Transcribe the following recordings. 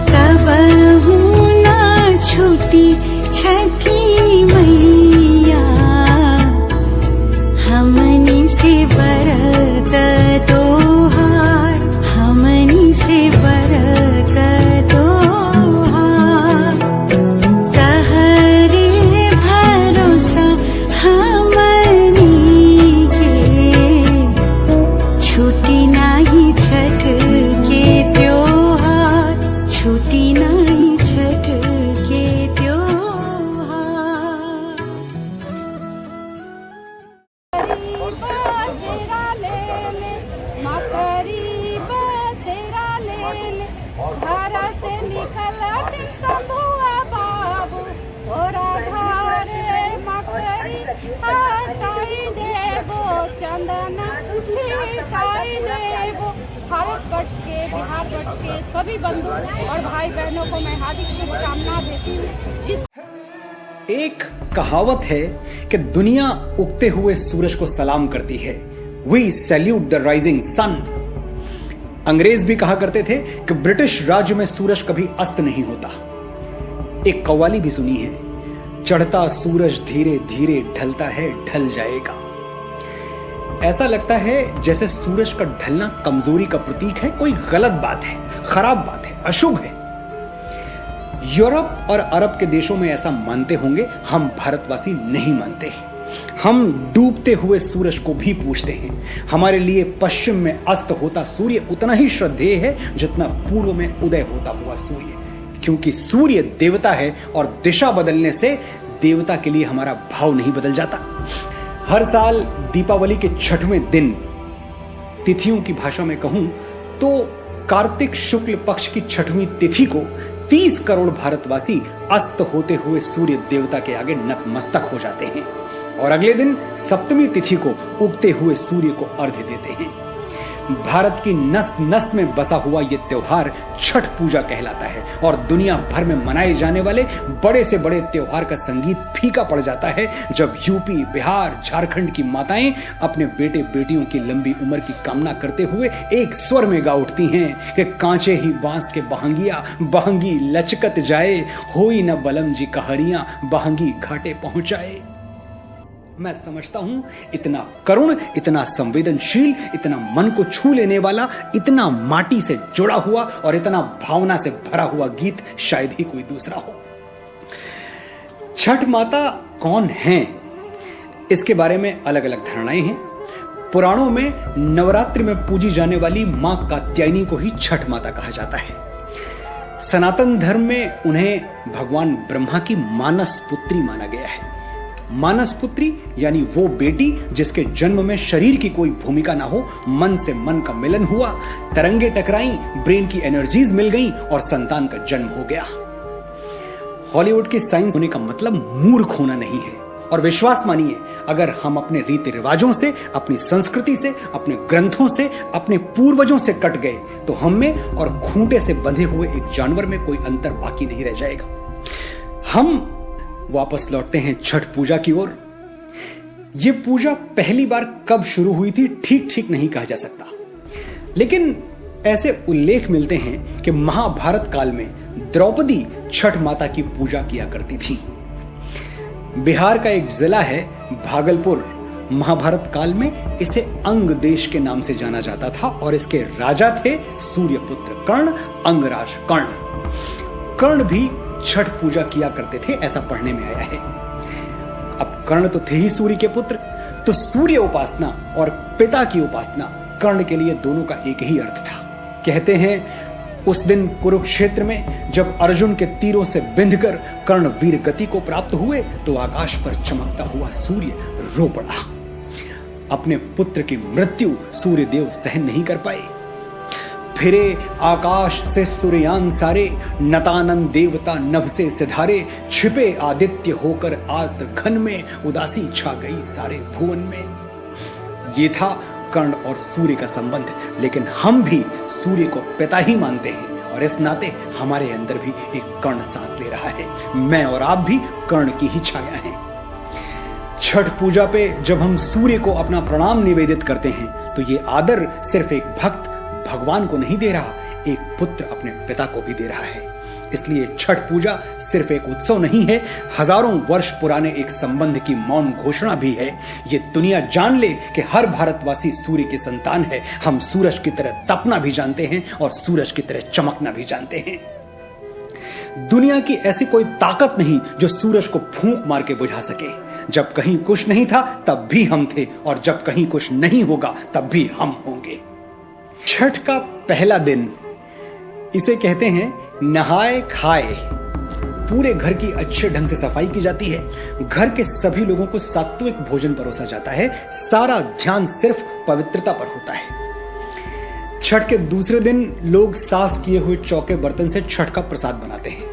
कबहू ना छूटी छठी मैया, हमनी से बरत तोहार, हमनी से बरत तोहार। तहरे भरोसा हमनी के, छूटी नाही छठ के त्योहार, छूटी नाही छठ के त्योहार। धारा से निकल शंभुआ बाबू, तोरा धारे मकरी हटाई देबो, चंदना छिटाई देबो। भारतवर्ष के, बिहारवर्ष के सभी बंधु और भाई बहनों को मैं हार्दिक शुभकामना देती हूँ। एक कहावत है कि दुनिया उगते हुए सूरज को सलाम करती है, we salute the rising sun. अंग्रेज भी कहा करते थे कि ब्रिटिश राज्य में सूरज कभी अस्त नहीं होता। एक कव्वाली भी सुनी है, चढ़ता सूरज धीरे धीरे ढलता है, ढल जाएगा। ऐसा लगता है जैसे सूरज का ढलना कमजोरी का प्रतीक है, कोई गलत बात है, खराब बात है, अशुभ है। यूरोप और अरब के देशों में ऐसा मानते होंगे, हम भारतवासी नहीं मानते। हम डूबते हुए सूरज को भी पूछते हैं। हमारे लिए पश्चिम में अस्त होता सूर्य उतना ही श्रद्धेय है जितना पूर्व में उदय होता हुआ सूर्य, क्योंकि सूर्य देवता है और दिशा बदलने से देवता के लिए हमारा भाव नहीं बदल जाता। हर साल दीपावली के 6वें दिन, तिथियों की भाषा में कहूं तो कार्तिक शुक्ल पक्ष की 6वीं तिथि को 30 करोड़ भारतवासी अस्त होते हुए सूर्य देवता के आगे नतमस्तक हो जाते हैं और अगले दिन सप्तमी तिथि को उगते हुए सूर्य को अर्घ्य देते हैं। भारत की नस नस में बसा हुआ यह त्योहार छठ पूजा कहलाता है और दुनिया भर में मनाए जाने वाले बड़े से बड़े त्योहार का संगीत फीका पड़ जाता है जब यूपी, बिहार, झारखंड की माताएं अपने बेटे बेटियों की लंबी उम्र की कामना करते हुए एक स्वर में गा उठती हैं कि कांचे ही बांस के बहंगिया, बहंगी लचकत जाए, होई न बलम जी कहरियां, बहंगी घाटे पहुंचाए। मैं समझता हूं इतना करुण, इतना संवेदनशील, इतना मन को छू लेने वाला, इतना माटी से जुड़ा हुआ और इतना भावना से भरा हुआ गीत शायद ही कोई दूसरा हो। छठ माता कौन हैं, इसके बारे में अलग अलग धारणाएं हैं। पुराणों में नवरात्रि में पूजी जाने वाली मां कात्यायनी को ही छठ माता कहा जाता है। सनातन धर्म में उन्हें भगवान ब्रह्मा की मानस पुत्री माना गया है। मानस पुत्री यानी वो बेटी जिसके जन्म में शरीर की कोई भूमिका ना हो, मन से मन का मिलन हुआ, तरंगे टकराई, ब्रेन की एनर्जीज मिल गई और संतान का जन्म हो गया। हॉलीवुड की साइंस होने का मतलब मूर्ख होना नहीं है। और विश्वास मानिए, अगर हम अपने रीति रिवाजों से, अपनी संस्कृति से, अपने ग्रंथों से, अपने पूर्वजों से कट गए तो हम में और खूंटे से बंधे हुए एक जानवर में कोई अंतर बाकी नहीं रह जाएगा। हम वापस लौटते हैं छठ पूजा की ओर। यह पूजा पहली बार कब शुरू हुई थी ठीक नहीं कहा जा सकता, लेकिन ऐसे उल्लेख मिलते हैं कि महाभारत काल में द्रौपदी छठ माता की पूजा किया करती थी। बिहार का एक जिला है भागलपुर, महाभारत काल में इसे अंग देश के नाम से जाना जाता था और इसके राजा थे सूर्यपुत्र कर्ण, अंगराज कर्ण। कर्ण भी छठ पूजा किया करते थे, ऐसा पढ़ने में आया है। अब कर्ण तो थे ही सूर्य के पुत्र, तो सूर्य उपासना और पिता की उपासना कर्ण के लिए दोनों का एक ही अर्थ था। कहते हैं उस दिन कुरुक्षेत्र में जब अर्जुन के तीरों से बिंधकर कर्ण वीर गति को प्राप्त हुए तो आकाश पर चमकता हुआ सूर्य रो पड़ा। अपने पुत्र की मृत्यु सूर्य देव सहन नहीं कर पाए। फिरे आकाश से सूर्यान सारे, नतानन देवता नभ से सिधारे, छिपे आदित्य होकर आर्द्र घन में, उदासी छा गई सारे भुवन में। ये था कर्ण और सूर्य का संबंध, लेकिन हम भी सूर्य को पिता ही मानते हैं और इस नाते हमारे अंदर भी एक कर्ण सांस ले रहा है। मैं और आप भी कर्ण की ही छाया हैं। छठ पूजा पे जब हम सूर्य को अपना प्रणाम निवेदित करते हैं तो ये आदर सिर्फ एक भक्त भगवान को नहीं दे रहा, एक पुत्र अपने पिता को भी दे रहा है। इसलिए छठ पूजा सिर्फ एक उत्सव नहीं है, हजारों वर्ष पुराने एक संबंध की मौन घोषणा भी है। ये दुनिया जान ले कि हर भारतवासी सूर्य की संतान है। हम सूरज की तरह तपना भी जानते हैं और सूरज की तरह चमकना भी जानते हैं। दुनिया की ऐसी कोई ताकत नहीं जो सूरज को फूंक मार के बुझा सके। जब कहीं कुछ नहीं था तब भी हम थे, और जब कहीं कुछ नहीं होगा तब भी हम होंगे। छठ का पहला दिन, इसे कहते हैं नहाए खाए। पूरे घर की अच्छे ढंग से सफाई की जाती है, घर के सभी लोगों को सात्विक भोजन परोसा जाता है, सारा ध्यान सिर्फ पवित्रता पर होता है। छठ के दूसरे दिन लोग साफ किए हुए चौके बर्तन से छठ का प्रसाद बनाते हैं।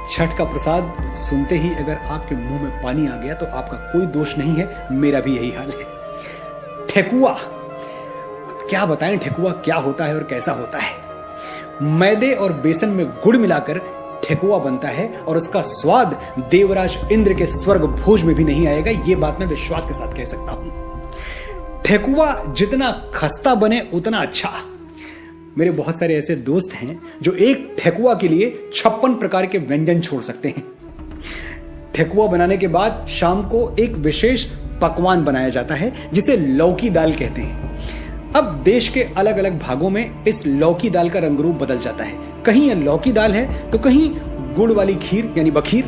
छठ का प्रसाद सुनते ही अगर आपके मुंह में पानी आ गया तो आपका कोई दोष नहीं है, मेरा भी यही हाल है। ठेकुआ, क्या बताएं ठेकुआ क्या होता है और कैसा होता है। मैदे और बेसन में गुड़ मिलाकर ठेकुआ बनता है और उसका स्वाद देवराज इंद्र के स्वर्ग भोज में भी नहीं आएगा, ये बात मैं विश्वास के साथ कह सकता हूं। ठेकुआ जितना खस्ता बने उतना अच्छा। मेरे बहुत सारे ऐसे दोस्त हैं जो एक ठेकुआ के लिए 56 प्रकार के व्यंजन छोड़ सकते हैं। ठेकुआ बनाने के बाद शाम को एक विशेष पकवान बनाया जाता है जिसे लौकी दाल कहते हैं। अब देश के अलग अलग भागों में इस लौकी दाल का रंग रूप बदल जाता है। कहीं यह लौकी दाल है तो कहीं गुड़ वाली खीर यानी बखीर।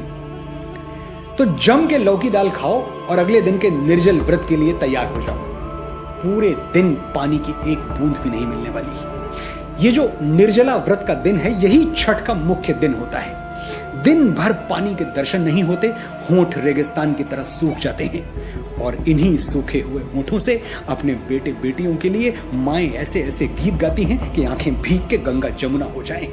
तो जम के लौकी दाल खाओ और अगले दिन के निर्जल व्रत के लिए तैयार हो जाओ। पूरे दिन पानी की एक बूंद भी नहीं मिलने वाली। ये जो निर्जला व्रत का दिन है यही छठ का मुख्य दिन होता है। दिन भर पानी के दर्शन नहीं होते, होंठ रेगिस्तान की तरह सूख जाते हैं और इन्हीं सूखे हुए होंठों से अपने बेटे बेटियों के लिए माएं ऐसे ऐसे गीत गाती हैं कि आंखें भीग के गंगा जमुना हो जाएं।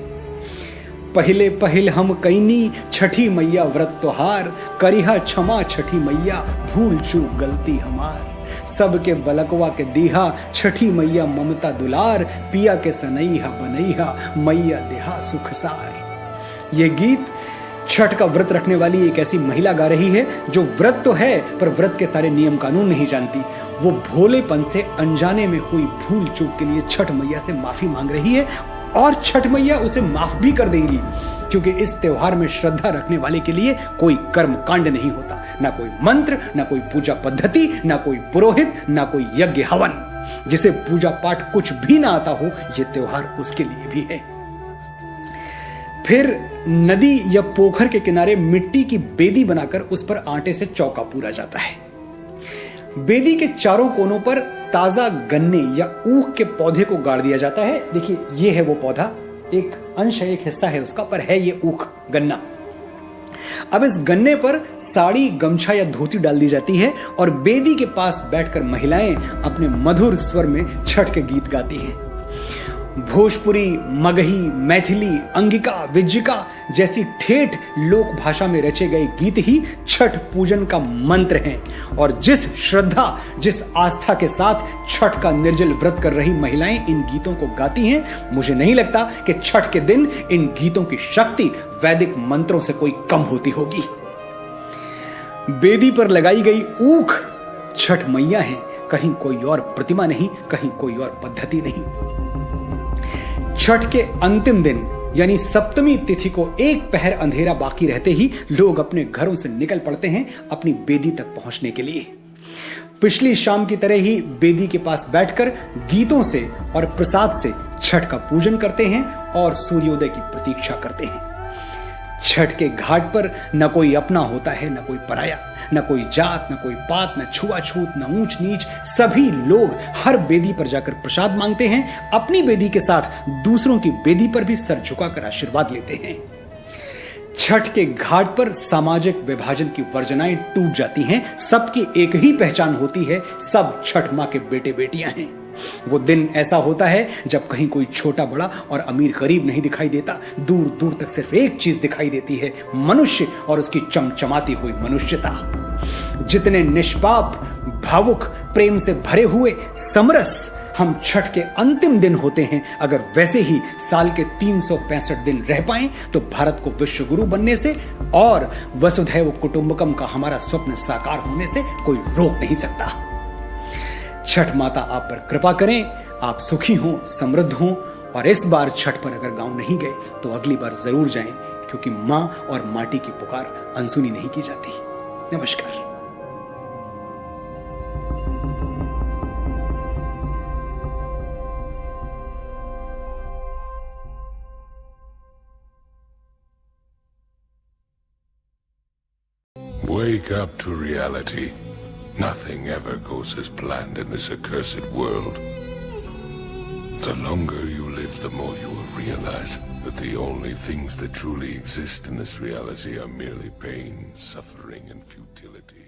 पहले पहल हम कैनी छठी मैया व्रत त्योहार, करिहा क्षमा छठी मैया भूल चूक गलती हमार। सबके बलकवा के दीहा छठी मैया ममता दुलार, पिया के सनैहा बनैहा मैया देहा सुखसार। ये गीत छठ का व्रत रखने वाली एक ऐसी महिला गा रही है जो व्रत तो है पर व्रत के सारे नियम कानून नहीं जानती। वो भोलेपन से अनजाने में हुई भूल चूक के लिए छठ मैया से माफी मांग रही है और छठ मैया उसे माफ भी कर देंगी, क्योंकि इस त्योहार में श्रद्धा रखने वाले के लिए कोई कर्म कांड नहीं होता, ना कोई मंत्र, ना कोई पूजा पद्धति, ना कोई पुरोहित, ना कोई यज्ञ हवन। जिसे पूजा पाठ कुछ भी ना आता हो, यह त्योहार उसके लिए भी है। फिर नदी या पोखर के किनारे मिट्टी की बेदी बनाकर उस पर आटे से चौका पूरा जाता है। बेदी के चारों कोनों पर ताजा गन्ने या ऊख के पौधे को गाड़ दिया जाता है। देखिए ये है वो पौधा, एक अंश है, एक हिस्सा है उसका, पर है ये ऊख गन्ना। अब इस गन्ने पर साड़ी, गमछा या धोती डाल दी जाती है और बेदी के पास बैठकर महिलाएं अपने मधुर स्वर में छठ के गीत गाती हैं। भोजपुरी, मगही, मैथिली, अंगिका, विज्जिका जैसी ठेठ लोक भाषा में रचे गए गीत ही छठ पूजन का मंत्र हैं और जिस श्रद्धा, जिस आस्था के साथ छठ का निर्जल व्रत कर रही महिलाएं इन गीतों को गाती हैं, मुझे नहीं लगता कि छठ के दिन इन गीतों की शक्ति वैदिक मंत्रों से कोई कम होती होगी। बेदी पर लगाई गई ऊख छठ मैया है, कहीं कोई और प्रतिमा नहीं, कहीं कोई और पद्धति नहीं। छठ के अंतिम दिन यानी सप्तमी तिथि को एक पहर अंधेरा बाकी रहते ही लोग अपने घरों से निकल पड़ते हैं अपनी बेदी तक पहुंचने के लिए। पिछली शाम की तरह ही बेदी के पास बैठकर गीतों से और प्रसाद से छठ का पूजन करते हैं और सूर्योदय की प्रतीक्षा करते हैं। छठ के घाट पर न कोई अपना होता है, न कोई पराया, न कोई जात, न कोई पात, न छुआछूत, न ऊंच नीच। सभी लोग हर बेदी पर जाकर प्रसाद मांगते हैं, अपनी बेदी के साथ दूसरों की बेदी पर भी सर झुकाकर आशीर्वाद लेते हैं। छठ के घाट पर सामाजिक विभाजन की वर्जनाएं टूट जाती हैं, सबकी एक ही पहचान होती है, सब छठ मां के बेटे बेटियां हैं। वो दिन ऐसा होता है जब कहीं कोई छोटा बड़ा और अमीर गरीब नहीं दिखाई देता, दूर दूर तक सिर्फ एक चीज दिखाई देती है, मनुष्य और उसकी चमचमाती हुई मनुष्यता। जितने निष्पाप, भावुक, प्रेम से भरे हुए, समरस हम छठ के अंतिम दिन होते हैं, अगर वैसे ही साल के 365 दिन रह पाएं तो भारत को विश्व गुरु बनने से और वसुधैव कुटुंबकम का हमारा स्वप्न साकार होने से कोई रोक नहीं सकता। छठ माता आप पर कृपा करें, आप सुखी हों, समृद्ध हों और इस बार छठ पर अगर गांव नहीं गए तो अगली बार जरूर जाएं, क्योंकि मां और माटी की पुकार अनसुनी नहीं की जाती। नमस्कार। Wake up to reality. Nothing ever goes as planned in this accursed world. The longer you live, the more you will realize that the only things that truly exist in this reality are merely pain, suffering, and futility.